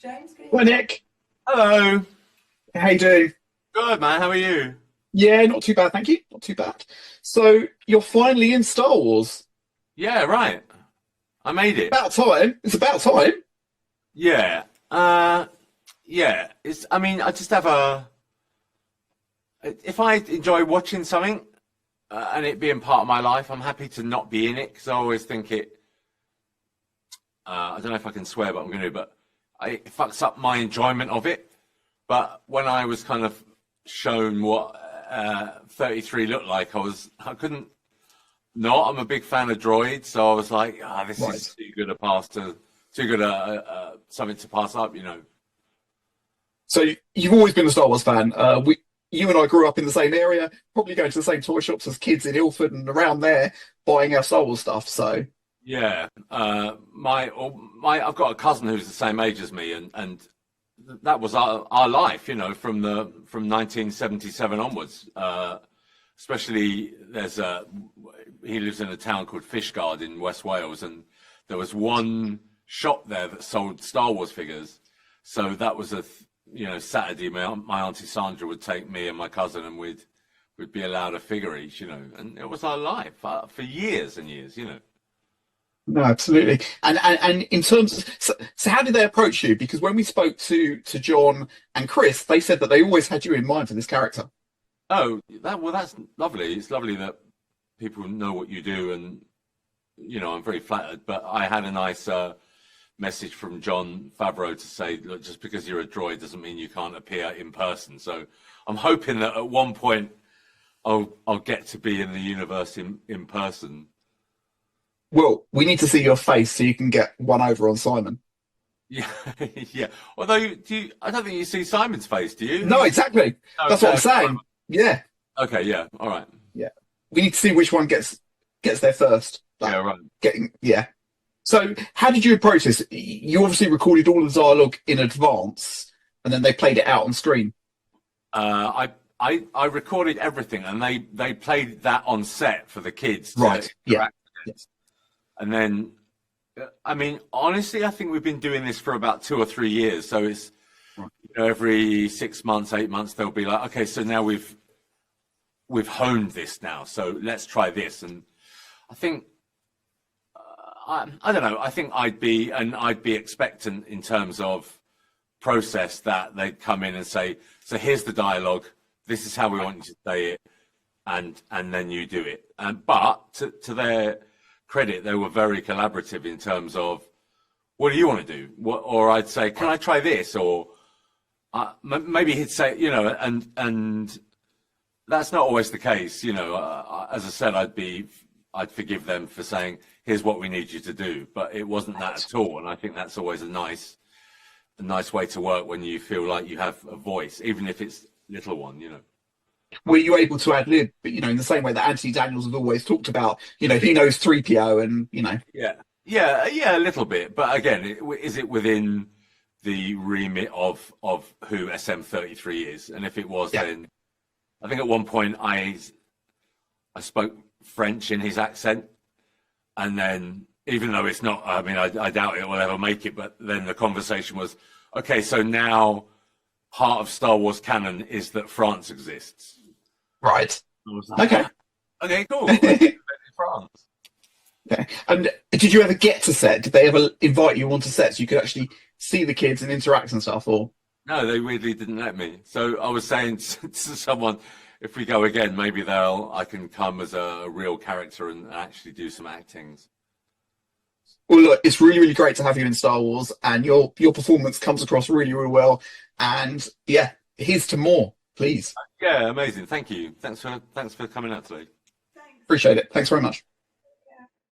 James, good Hi, evening. Nick. Hello. How you doing? Good, man. How are you? Yeah, not too bad, thank you. Not too bad. So you're finally in Star Wars. Yeah, right. I made it. About time. It's about time. Yeah. Uh, yeah. I mean, I just have if I enjoy watching something and it being part of my life, I'm happy to not be in it because I always think I don't know if I can swear, but I'm going to, but it fucks up my enjoyment of it. But when I was kind of shown what 33 looked like, I couldn't not. I'm a big fan of droids, so I was like, this Right. is too good something to pass up, you know. So you've always been a Star Wars fan. You and I grew up in the same area, probably going to the same toy shops as kids in Ilford and around there, buying our Star Wars stuff. So Yeah, I've got a cousin who's the same age as me, and that was our life, you know, from 1977 onwards. Especially he lives in a town called Fishguard in West Wales, and there was one shop there that sold Star Wars figures. So that was Saturday. My auntie Sandra would take me and my cousin, and we'd be allowed a figure each, you know, and it was our life for years and years, you know. no, absolutely. And in terms of so how did they approach you? Because when we spoke to John and Chris, they said that they always had you in mind for this character. Oh, that's lovely. It's lovely that people know what you do, and you know, I'm very flattered. But I had a nice message from John Favreau to say, look, just because you're a droid doesn't mean you can't appear in person. So I'm hoping that at one point I'll get to be in the universe in person. Well, we need to see your face so you can get one over on Simon. Yeah, yeah. Although I don't think you see Simon's face, do you? No, exactly. Oh, That's what I'm saying. Yeah, okay, yeah, all right. yeah. We need to see which one gets there first. Yeah, right. Yeah. So, how did you approach this? You obviously recorded all the dialogue in advance, and then they played it out on screen. I recorded everything, and they played that on set for the kids. Right. Yeah. Yes. And then, I mean, honestly, I think we've been doing this for about 2 or 3 years. So it's every 6 months, 8 months, they'll be like, okay, so now we've honed this now, so let's try this. And I think I don't know. I think I'd be expectant in terms of process that they'd come in and say, so here's the dialogue. This is how we want you to say it, and then you do it. But to their credit, they were very collaborative in terms of what do you want to do? Or I'd say, can I try this? Or maybe he'd say, you know, and that's not always the case. You know, as I said, I'd forgive them for saying, here's what we need you to do. But it wasn't that at all. And I think that's always a nice way to work when you feel like you have a voice, even if it's a little one, you know. Were you able to ad lib, but in the same way that Anthony Daniels has always talked about, he knows 3PO and, Yeah, a little bit. But again, is it within the remit of who SM-33 is? And if it was, then I think at one point I spoke French in his accent. And then, even though it's not, I mean, I doubt it will ever make it, but then the conversation was, okay, so now part of Star Wars canon is that France exists. right. I was like, Okay. okay, cool. France. Okay. And did you ever get to set? Did they ever invite you onto set so you could actually see the kids and interact and stuff? Or No, they weirdly didn't let me. So I was saying to someone, if we go again, maybe I can come as a real character and actually do some actings. well, look, it's really, really great to have you in Star Wars, and your performance comes across really, really well. And yeah, here's to more, please. Yeah, amazing. Thank you. Thanks for coming out today. Thanks. Appreciate it. Thanks very much.